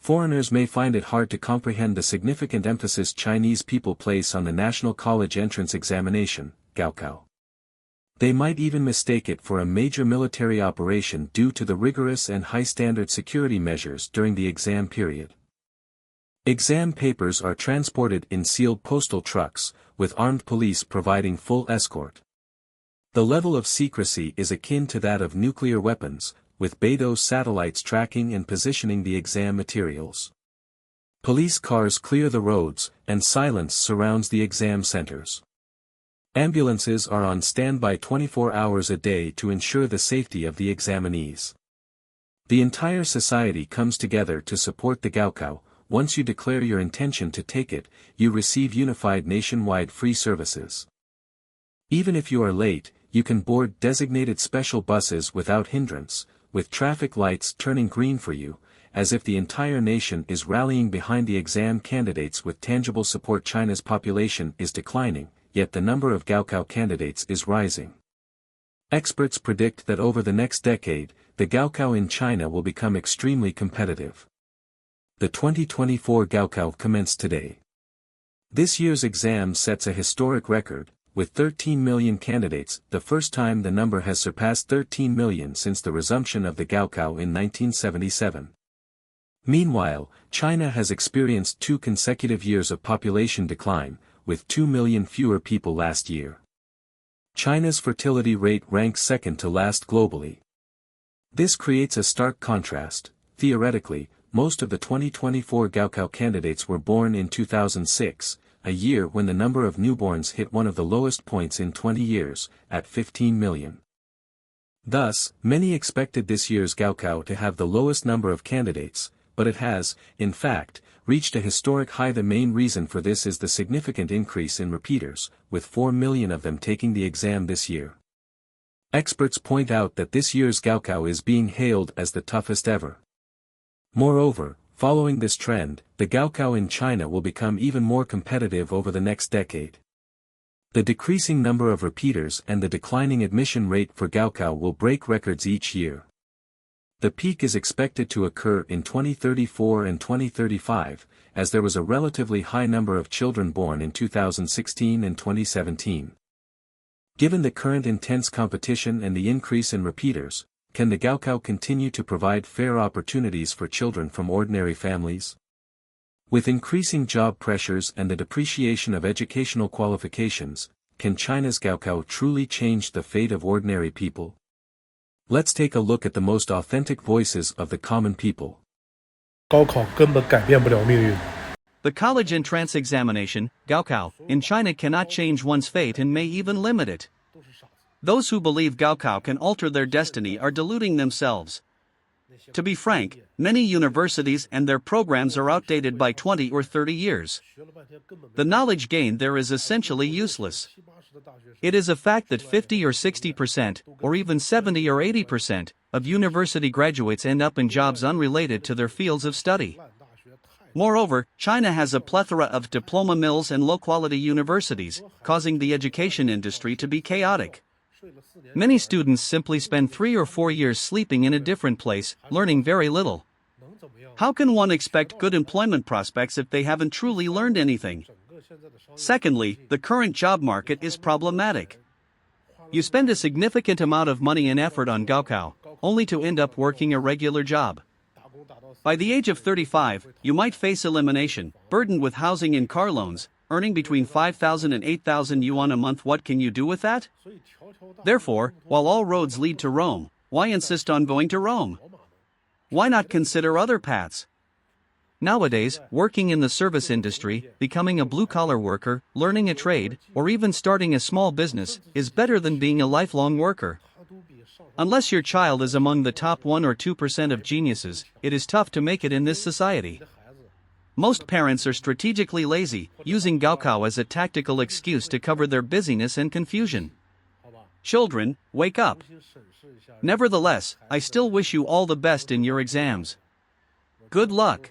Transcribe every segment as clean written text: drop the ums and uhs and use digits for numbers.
foreigners may find it hard to comprehend the significant emphasis Chinese people place on the National College Entrance Examination, Gaokao. They might even mistake it for a major military operation due to the rigorous and high-standard security measures during the exam period. Exam papers are transported in sealed postal trucks, with armed police providing full escort. The level of secrecy is akin to that of nuclear weapons, with Beidou satellites tracking and positioning the exam materials. Police cars clear the roads, and silence surrounds the exam centers. Ambulances are on standby 24 hours a day to ensure the safety of the examinees. The entire society comes together to support the Gaokao. Once you declare your intention to take it, you receive unified nationwide free services. Even if you are late, you can board designated special buses without hindrance, with traffic lights turning green for you, as if the entire nation is rallying behind the exam candidates with tangible support. China's population is declining, yet the number of Gaokao candidates is rising. Experts predict that over the next decade, the Gaokao in China will become extremely competitive. The 2024 Gaokao commenced today. This year's exam sets a historic record, with 13 million candidates, the first time the number has surpassed 13 million since the resumption of the Gaokao in 1977. Meanwhile, China has experienced 2 consecutive years of population decline, with 2 million fewer people last year. China's fertility rate ranks second to last globally. This creates a stark contrast. Theoretically, most of the 2024 Gaokao candidates were born in 2006, a year when the number of newborns hit one of the lowest points in 20 years, at 15 million. Thus, many expected this year's Gaokao to have the lowest number of candidates, but it has, in fact, reached a historic high. The main reason for this is the significant increase in repeaters, with 4 million of them taking the exam this year. Experts point out that this year's Gaokao is being hailed as the toughest ever. Moreover, following this trend, the Gaokao in China will become even more competitive over the next decade. The decreasing number of repeaters and the declining admission rate for Gaokao will break records each year. The peak is expected to occur in 2034 and 2035, as there was a relatively high number of children born in 2016 and 2017. Given the current intense competition and the increase in repeaters, can the Gaokao continue to provide fair opportunities for children from ordinary families? With increasing job pressures and the depreciation of educational qualifications, can China's Gaokao truly change the fate of ordinary people? Let's take a look at the most authentic voices of the common people. 高考根本改变不了命运。 The college entrance examination, Gaokao, in China cannot change one's fate and may even limit it. Those who believe Gaokao can alter their destiny are deluding themselves. To be frank, many universities and their programs are outdated by 20 or 30 years. The knowledge gained there is essentially useless. It is a fact that 50 or 60%, or even 70 or 80%, of university graduates end up in jobs unrelated to their fields of study. Moreover, China has a plethora of diploma mills and low-quality universities, causing the education industry to be chaotic. Many students simply spend 3 or 4 years sleeping in a different place, learning very little. How can one expect good employment prospects if they haven't truly learned anything? Secondly, the current job market is problematic. You spend a significant amount of money and effort on Gaokao, only to end up working a regular job. By the age of 35, you might face elimination, burdened with housing and car loans, earning between 5,000 and 8,000 yuan a month. What can you do with that? Therefore, while all roads lead to Rome, why insist on going to Rome? Why not consider other paths? Nowadays, working in the service industry, becoming a blue-collar worker, learning a trade, or even starting a small business, is better than being a lifelong worker. Unless your child is among the top 1 or 2% of geniuses, it is tough to make it in this society. Most parents are strategically lazy, using Gaokao as a tactical excuse to cover their busyness and confusion. Children, wake up. Nevertheless, I still wish you all the best in your exams. Good luck.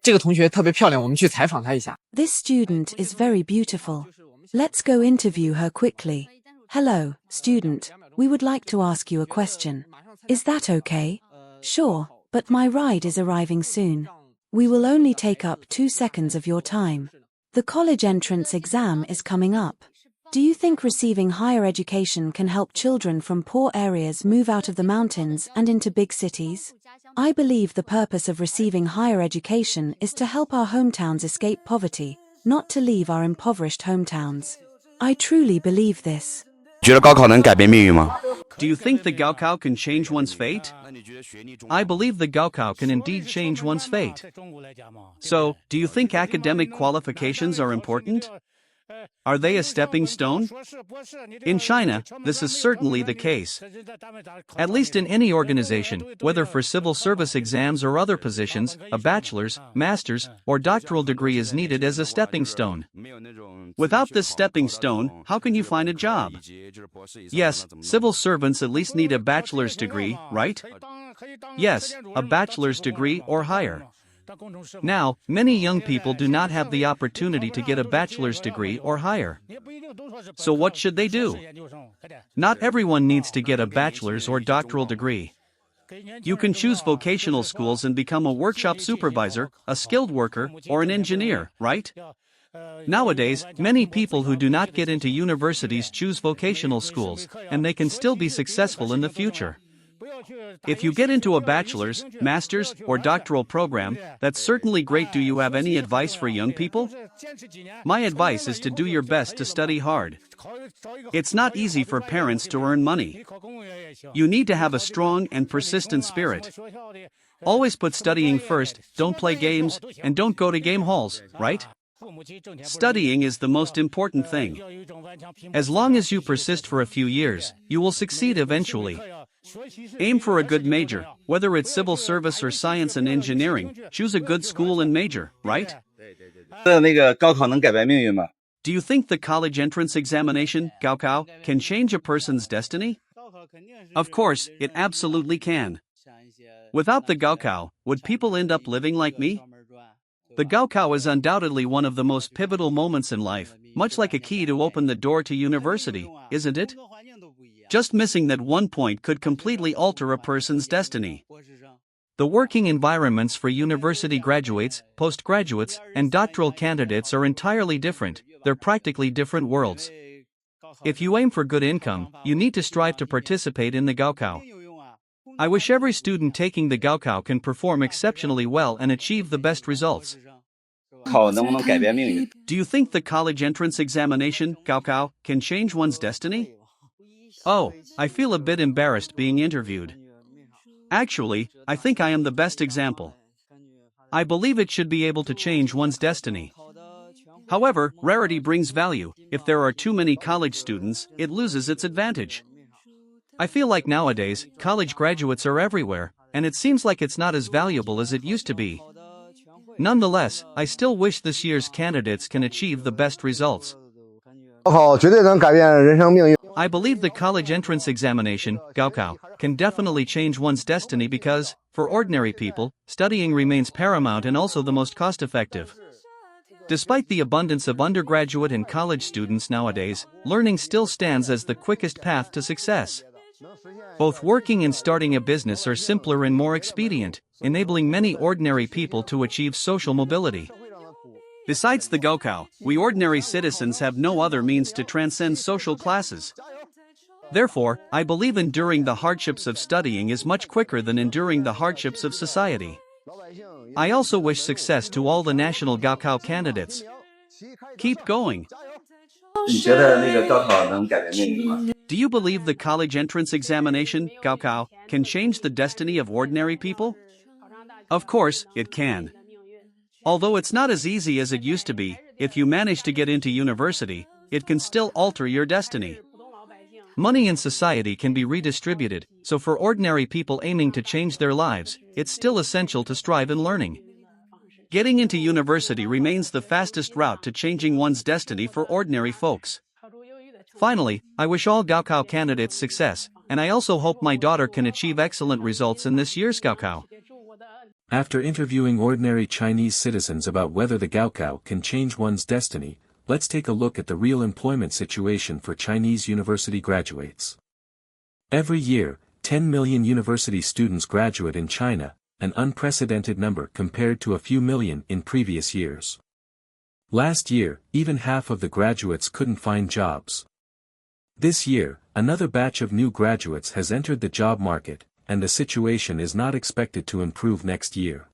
这个同学特别漂亮，我们去采访她一下。 This student is very beautiful. Let's go interview her quickly. Hello, student. We would like to ask you a question. Is that okay? Sure, but my ride is arriving soon. We will only take up 2 seconds of your time. The college entrance exam is coming up. Do you think receiving higher education can help children from poor areas move out of the mountains and into big cities? I believe the purpose of receiving higher education is to help our hometowns escape poverty, not to leave our impoverished hometowns. I truly believe this. 觉得高考能改变命运吗？ Do you think the Gaokao can change one's fate? I believe the Gaokao can indeed change one's fate. So, do you think academic qualifications are important? Are they a stepping stone? In China, this is certainly the case. At least in any organization, whether for civil service exams or other positions, a bachelor's, master's, or doctoral degree is needed as a stepping stone. Without this stepping stone, how can you find a job? Yes, civil servants at least need a bachelor's degree, right? Yes, a bachelor's degree or higher. Now, many young people do not have the opportunity to get a bachelor's degree or higher. So what should they do? Not everyone needs to get a bachelor's or doctoral degree. You can choose vocational schools and become a workshop supervisor, a skilled worker, or an engineer, right? Nowadays, many people who do not get into universities choose vocational schools, and they can still be successful in the future. If you get into a bachelor's, master's, or doctoral program, that's certainly great. Do you have any advice for young people? My advice is to do your best to study hard. It's not easy for parents to earn money. You need to have a strong and persistent spirit. Always put studying first, don't play games, and don't go to game halls, right? Studying is the most important thing. As long as you persist for a few years, you will succeed eventually. Aim for a good major, whether it's civil service or science and engineering, choose a good school and major, right? 那个高考能改变命运吗？ Do you think the college entrance examination, Gaokao, can change a person's destiny? Of course, it absolutely can. Without the Gaokao, would people end up living like me? The Gaokao is undoubtedly one of the most pivotal moments in life, much like a key to open the door to university, isn't it? Just missing that one point could completely alter a person's destiny. The working environments for university graduates, postgraduates, and doctoral candidates are entirely different. They're practically different worlds. If you aim for good income, you need to strive to participate in the Gaokao. I wish every student taking the Gaokao can perform exceptionally well and achieve the best results. 考能不能改变命运？ Do you think the college entrance examination, Gaokao, can change one's destiny? Oh, I feel a bit embarrassed being interviewed. Actually, I think I am the best example. I believe it should be able to change one's destiny. However, rarity brings value. If there are too many college students, it loses its advantage. I feel like nowadays, college graduates are everywhere, and it seems like it's not as valuable as it used to be. Nonetheless, I still wish this year's candidates can achieve the best results. 高考绝对能改变人生命运。 I believe the college entrance examination, Gaokao, can definitely change one's destiny because, for ordinary people, studying remains paramount and also the most cost-effective. Despite the abundance of undergraduate and college students nowadays, learning still stands as the quickest path to success. Both working and starting a business are simpler and more expedient, enabling many ordinary people to achieve social mobility. Besides the Gaokao, we ordinary citizens have no other means to transcend social classes. Therefore, I believe enduring the hardships of studying is much quicker than enduring the hardships of society. I also wish success to all the national Gaokao candidates. Keep going. 你觉得那个高考能改变命运吗？ Do you believe the college entrance examination, Gaokao, can change the destiny of ordinary people? Of course, it can. Although it's not as easy as it used to be, if you manage to get into university, it can still alter your destiny. Money in society can be redistributed, so for ordinary people aiming to change their lives, it's still essential to strive in learning. Getting into university remains the fastest route to changing one's destiny for ordinary folks. Finally, I wish all Gaokao candidates success, and I also hope my daughter can achieve excellent results in this year's Gaokao. After interviewing ordinary Chinese citizens about whether the Gaokao can change one's destiny, let's take a look at the real employment situation for Chinese university graduates. Every year, 10 million university students graduate in China, an unprecedented number compared to a few million in previous years. Last year, even half of the graduates couldn't find jobs. This year, another batch of new graduates has entered the job market, and the situation is not expected to improve next year.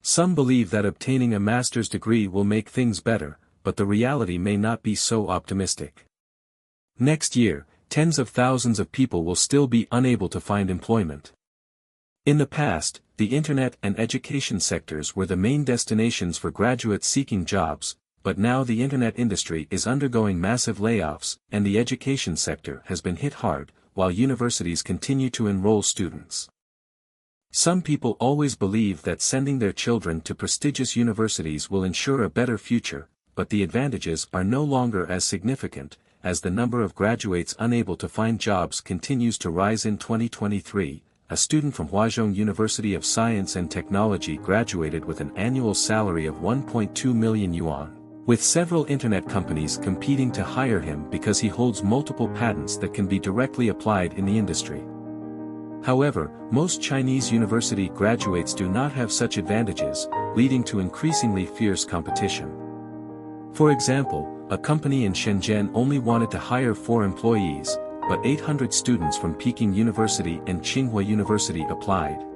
Some believe that obtaining a master's degree will make things better, but the reality may not be so optimistic. Next year, tens of thousands of people will still be unable to find employment. In the past, the internet and education sectors were the main destinations for graduates seeking jobs, but now the internet industry is undergoing massive layoffs, and the education sector has been hit hard, while universities continue to enroll students. Some people always believe that sending their children to prestigious universities will ensure a better future, but the advantages are no longer as significant, as the number of graduates unable to find jobs continues to rise. In 2023, a student from Huazhong University of Science and Technology graduated with an annual salary of 1.2 million yuan, with several internet companies competing to hire him because he holds multiple patents that can be directly applied in the industry. However, most Chinese university graduates do not have such advantages, leading to increasingly fierce competition. For example, a company in Shenzhen only wanted to hire 4 employees, but 800 students from Peking University and Tsinghua University applied.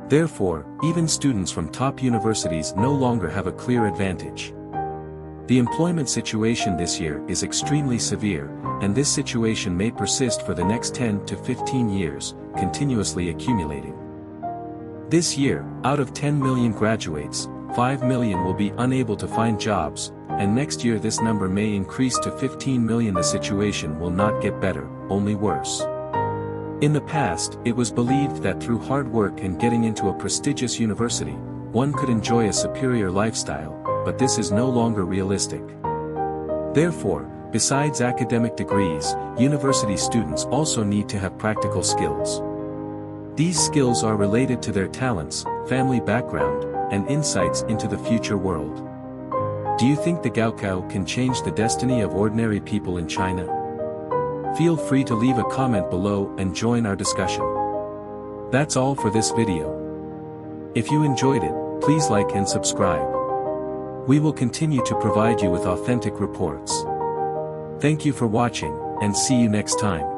Therefore, even students from top universities no longer have a clear advantage. The employment situation this year is extremely severe, and this situation may persist for the next 10 to 15 years, continuously accumulating. This year, out of 10 million graduates, 5 million will be unable to find jobs, and next year this number may increase to 15 million. The situation will not get better, only worse. In the past, it was believed that through hard work and getting into a prestigious university, one could enjoy a superior lifestyle, but this is no longer realistic. Therefore, besides academic degrees, university students also need to have practical skills. These skills are related to their talents, family background, and insights into the future world. Do you think the Gaokao can change the destiny of ordinary people in China? Feel free to leave a comment below and join our discussion. That's all for this video. If you enjoyed it, please like and subscribe. We will continue to provide you with authentic reports. Thank you for watching, and see you next time.